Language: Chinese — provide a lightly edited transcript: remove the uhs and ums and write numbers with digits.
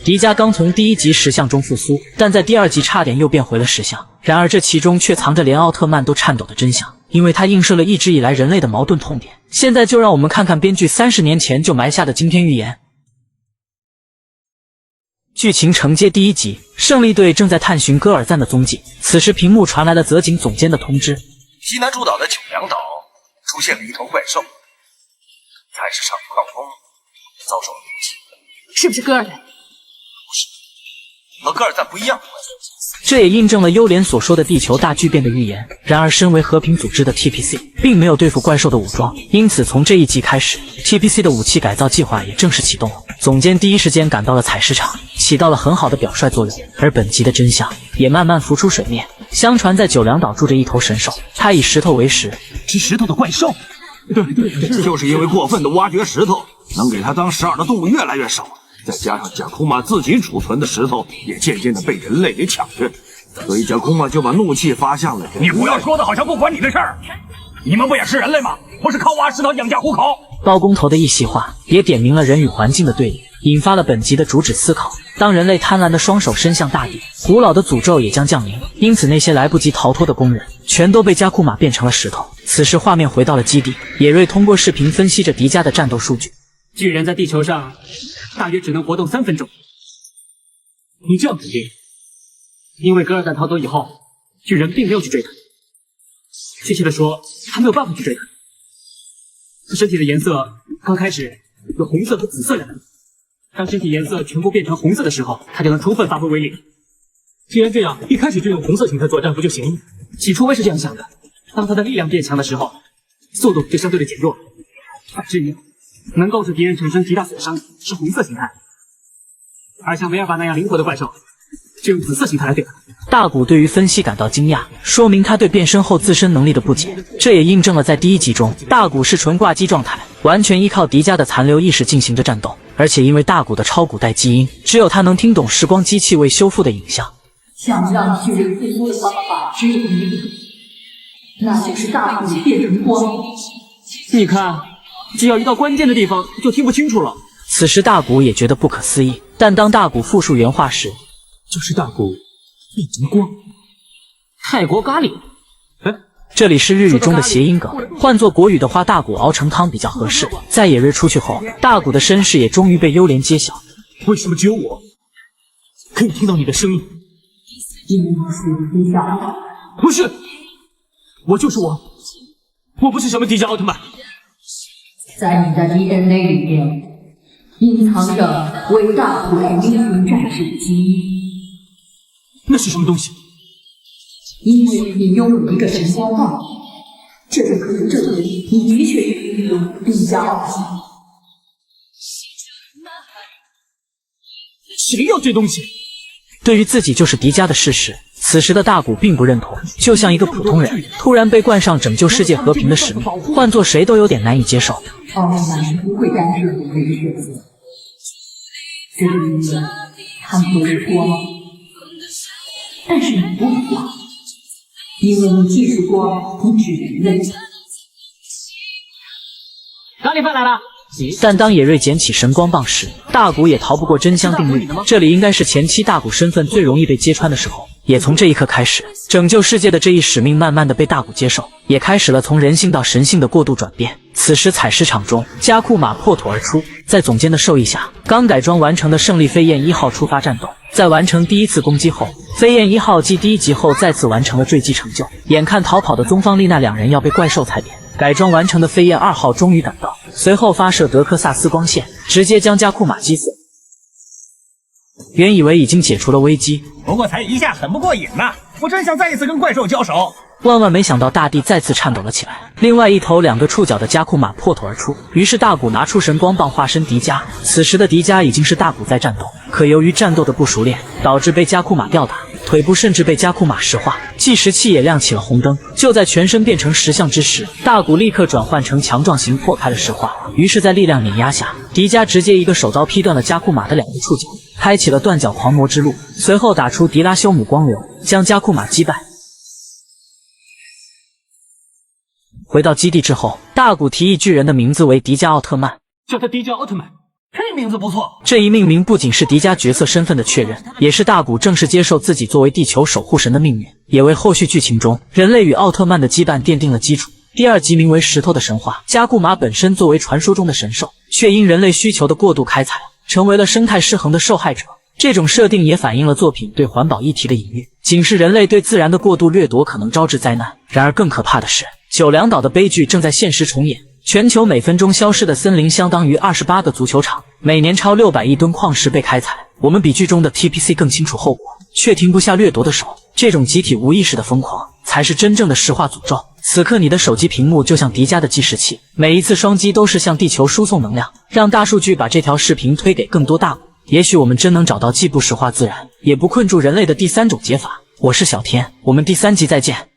迪迦刚从第1集石像中复苏，但在第2集差点又变回了石像。然而这其中却藏着连奥特曼都颤抖的真相，因为它映射了一直以来人类的矛盾痛点。现在就让我们看看编剧30年前就埋下的惊天预言。剧情承接第1集，胜利队正在探寻戈尔赞的踪迹。此时屏幕传来了泽井总监的通知：西南诸岛的九良岛出现了一头怪兽，菜市场矿工遭受了攻击。是不是戈尔赞？不是，和戈尔赞不一样。这也印证了优莲所说的地球大巨变的预言。然而身为和平组织的 TPC 并没有对付怪兽的武装，因此从这一集开始 TPC 的武器改造计划也正式启动了。总监第一时间赶到了采石场，起到了很好的表率作用。而本集的真相也慢慢浮出水面。相传在九良岛住着一头神兽，它以石头为食，吃石头的怪兽。对，就是因为过分的挖掘石头，能给它当食饵的动物越来越少。再加上贾库玛自己储存的石头也渐渐的被人类给抢去，所以贾库玛就把怒气发向了人类。你不要说的好像不关你的事儿，你们不也是人类吗？不是靠挖石头养家糊口？包工头的一席话也点明了人与环境的对立，引发了本集的主旨思考。当人类贪婪的双手伸向大地，古老的诅咒也将降临。因此那些来不及逃脱的工人全都被加库玛变成了石头。此时画面回到了基地，野瑞通过视频分析着迪迦的战斗数据。巨人在地球上大约只能活动3分钟。你这样肯定，因为戈尔赞逃走以后，巨人并没有去追他。确切的说，他没有办法去追他。他身体的颜色刚开始有红色和紫色两种，当身体颜色全部变成红色的时候，他就能充分发挥威力。既然这样，一开始就用红色形态作战不就行了？起初我也是这样想的。当他的力量变强的时候，速度就相对的减弱。反之于能够使敌人产生极大损伤是红色形态，而像维尔巴那样灵活的怪兽，就用紫色形态来对抗。大古对于分析感到惊讶，说明他对变身后自身能力的不解。这也印证了在第1集中，大古是纯挂机状态，完全依靠迪迦的残留意识进行着战斗。而且因为大古的超古代基因，只有他能听懂时光机器未修复的影像。想让巨人复苏的方法只有一个，那就是大古变成光。你看，只要一到关键的地方就听不清楚了。此时大古也觉得不可思议，但当大古复述原话时，就是大古变成光。泰国咖喱，这里是日语中的谐音梗，换作国语的话，大骨熬成汤比较合适。在野瑞出去后，大骨的身世也终于被优莲揭晓。为什么只有我可以听到你的声音？因为你是迪迦。不是，我就是我，我不是什么迪迦奥特曼。在你的 DNA 里面，隐藏着伟大古代英雄战士的基因。那是什么东西？因为你拥有一个神光棒，这就可以证明你的确是一名迪迦奥特曼。谁要这东西？对于自己就是迪迦的事实，此时的大古并不认同，就像一个普通人突然被冠上拯救世界和平的使命，换做谁都有点难以接受。奥特曼是不会干涉人类的选择，这是因为他们都是光，但是你不一样，因为你既是光，你是人类。咖喱饭来了。但当野瑞捡起神光棒时，大古也逃不过真香定律。这里应该是前期大古身份最容易被揭穿的时候。也从这一刻开始，拯救世界的这一使命慢慢的被大古接受，也开始了从人性到神性的过渡转变。此时采石场中，加库马破土而出，在总监的授意下，刚改装完成的胜利飞燕1号出发战斗。在完成第一次攻击后，飞燕1号继第一集后再次完成了坠机成就。眼看逃跑的宗方丽娜两人要被怪兽踩扁，改装完成的飞燕2号终于赶到，随后发射德克萨斯光线，直接将加库马击死。原以为已经解除了危机，不过才一下很不过瘾呐，我真想再一次跟怪兽交手。万万没想到大地再次颤抖了起来，另外一头2个触角的加库马破土而出，于是大古拿出神光棒化身迪迦。此时的迪迦已经是大古在战斗，可由于战斗的不熟练，导致被加库马吊打，腿部甚至被加库马石化，计时器也亮起了红灯。就在全身变成石像之时，大古立刻转换成强壮型破开了石化，于是在力量碾压下，迪迦直接一个手刀劈断了加库马的2个触角，开启了断脚狂魔之路，随后打出迪拉修姆光流，将加库马击败。回到基地之后，大古提议巨人的名字为迪迦奥特曼，叫他迪迦奥特曼。这名字不错。这一命名不仅是迪迦角色身份的确认，也是大古正式接受自己作为地球守护神的命运，也为后续剧情中人类与奥特曼的羁绊奠定了基础。第2集名为《石头的神话》，加固马本身作为传说中的神兽，却因人类需求的过度开采，成为了生态失衡的受害者。这种设定也反映了作品对环保议题的隐喻，警示人类对自然的过度掠夺可能招致灾难。然而更可怕的是，九良岛的悲剧正在现实重演。全球每分钟消失的森林相当于28个足球场，每年超600亿吨矿石被开采。我们比剧中的 TPC 更清楚后果，却停不下掠夺的手。这种集体无意识的疯狂，才是真正的石化诅咒。此刻你的手机屏幕就像迪迦的计时器，每一次双击都是向地球输送能量，让大数据把这条视频推给更多大国。也许我们真能找到既不石化自然，也不困住人类的第3种解法。我是小天，我们第3集再见。